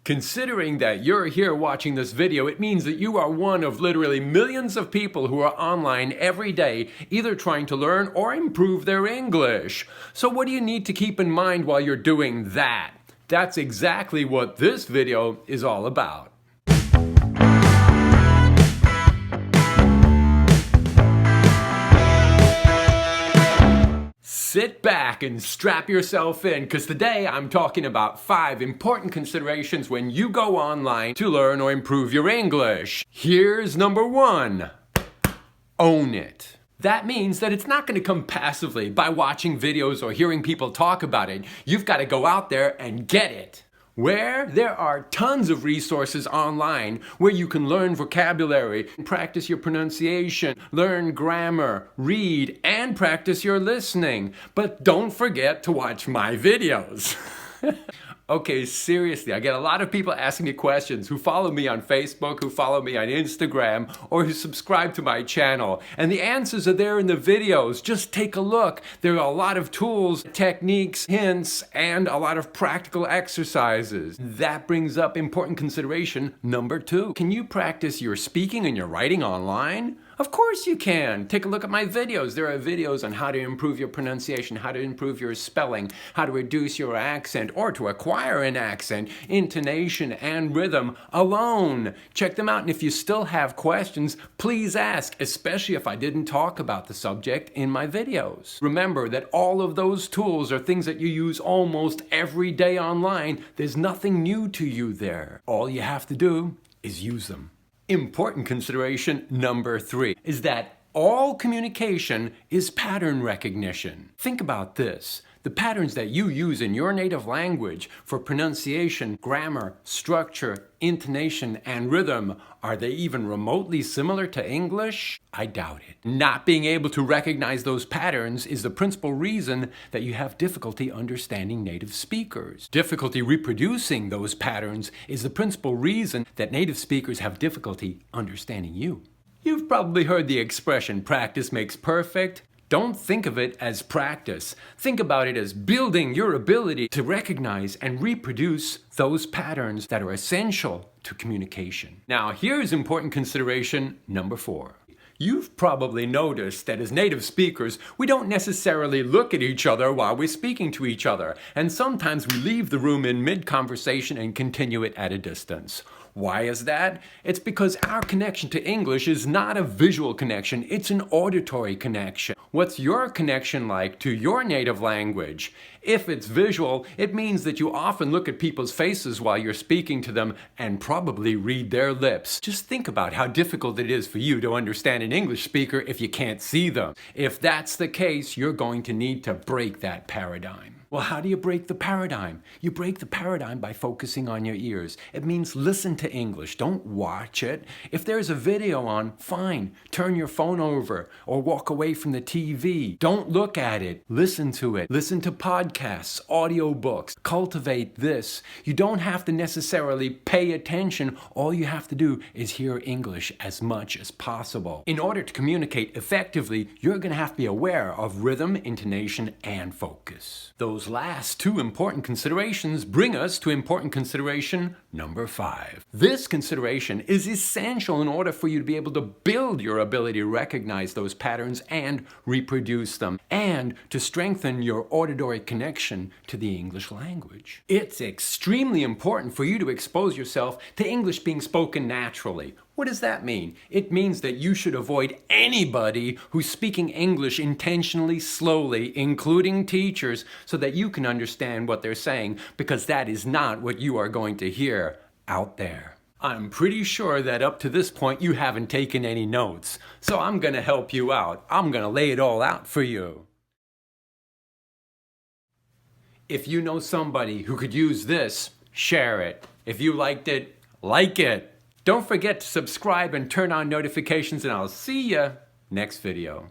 Considering that you're here watching this video, it means that you are one of literally millions of people who are online every day, either trying to learn or improve their English. So what do you need to keep in mind while you're doing that? That's exactly what this video is all about. Sit back and strap yourself in, because today I'm talking about 5 important considerations when you go online to learn or improve your English. Here's number 1. Own it. That means that it's not going to come passively by watching videos or hearing people talk about it. You've got to go out there and get it. Where? There are tons of resources online where you can learn vocabulary, practice your pronunciation, learn grammar, read, and practice your listening. But don't forget to watch my videos. Okay, seriously, I get a lot of people asking me questions who follow me on Facebook, who follow me on Instagram, or who subscribe to my channel. And the answers are there in the videos. Just take a look. There are a lot of tools, techniques, hints, and a lot of practical exercises. That brings up important consideration number 2. Can you practice your speaking and your writing online? Of course you can. Take a look at my videos. There are videos on how to improve your pronunciation, how to improve your spelling, how to reduce your accent or to acquire an accent, intonation, and rhythm alone. Check them out, and if you still have questions, please ask, especially if I didn't talk about the subject in my videos. Remember that all of those tools are things that you use almost every day online. There's nothing new to you there. All you have to do is use them. Important consideration number 3 is that all communication is pattern recognition. Think about this. The patterns that you use in your native language for pronunciation, grammar, structure, intonation, and rhythm, are they even remotely similar to English? I doubt it. Not being able to recognize those patterns is the principal reason that you have difficulty understanding native speakers. Difficulty reproducing those patterns is the principal reason that native speakers have difficulty understanding you. You've probably heard the expression, practice makes perfect. Don't think of it as practice. Think about it as building your ability to recognize and reproduce those patterns that are essential to communication. Now, here's important consideration number 4. You've probably noticed that as native speakers, we don't necessarily look at each other while we're speaking to each other, and sometimes we leave the room in mid-conversation and continue it at a distance. Why is that? It's because our connection to English is not a visual connection, it's an auditory connection. What's your connection like to your native language? If it's visual, it means that you often look at people's faces while you're speaking to them and probably read their lips. Just think about how difficult it is for you to understand an English speaker if you can't see them. If that's the case, you're going to need to break that paradigm. Well, how do you break the paradigm? You break the paradigm by focusing on your ears. It means listen to English. Don't watch it. If there's a video on, fine. Turn your phone over or walk away from the TV. Don't look at it. Listen to it. Listen to podcasts, audiobooks. Cultivate this. You don't have to necessarily pay attention. All you have to do is hear English as much as possible. In order to communicate effectively, you're going to have to be aware of rhythm, intonation, and focus. Those last 2 important considerations bring us to important consideration number 5. This consideration is essential in order for you to be able to build your ability to recognize those patterns and reproduce them, and to strengthen your auditory connection to the English language. It's extremely important for you to expose yourself to English being spoken naturally. What does that mean? It means that you should avoid anybody who's speaking English intentionally slowly, including teachers, so that you can understand what they're saying, because that is not what you are going to hear out there. I'm pretty sure that up to this point you haven't taken any notes, so I'm going to help you out. I'm going to lay it all out for you. If you know somebody who could use this, share it. If you liked it, like it. Don't forget to subscribe and turn on notifications, and I'll see you next video.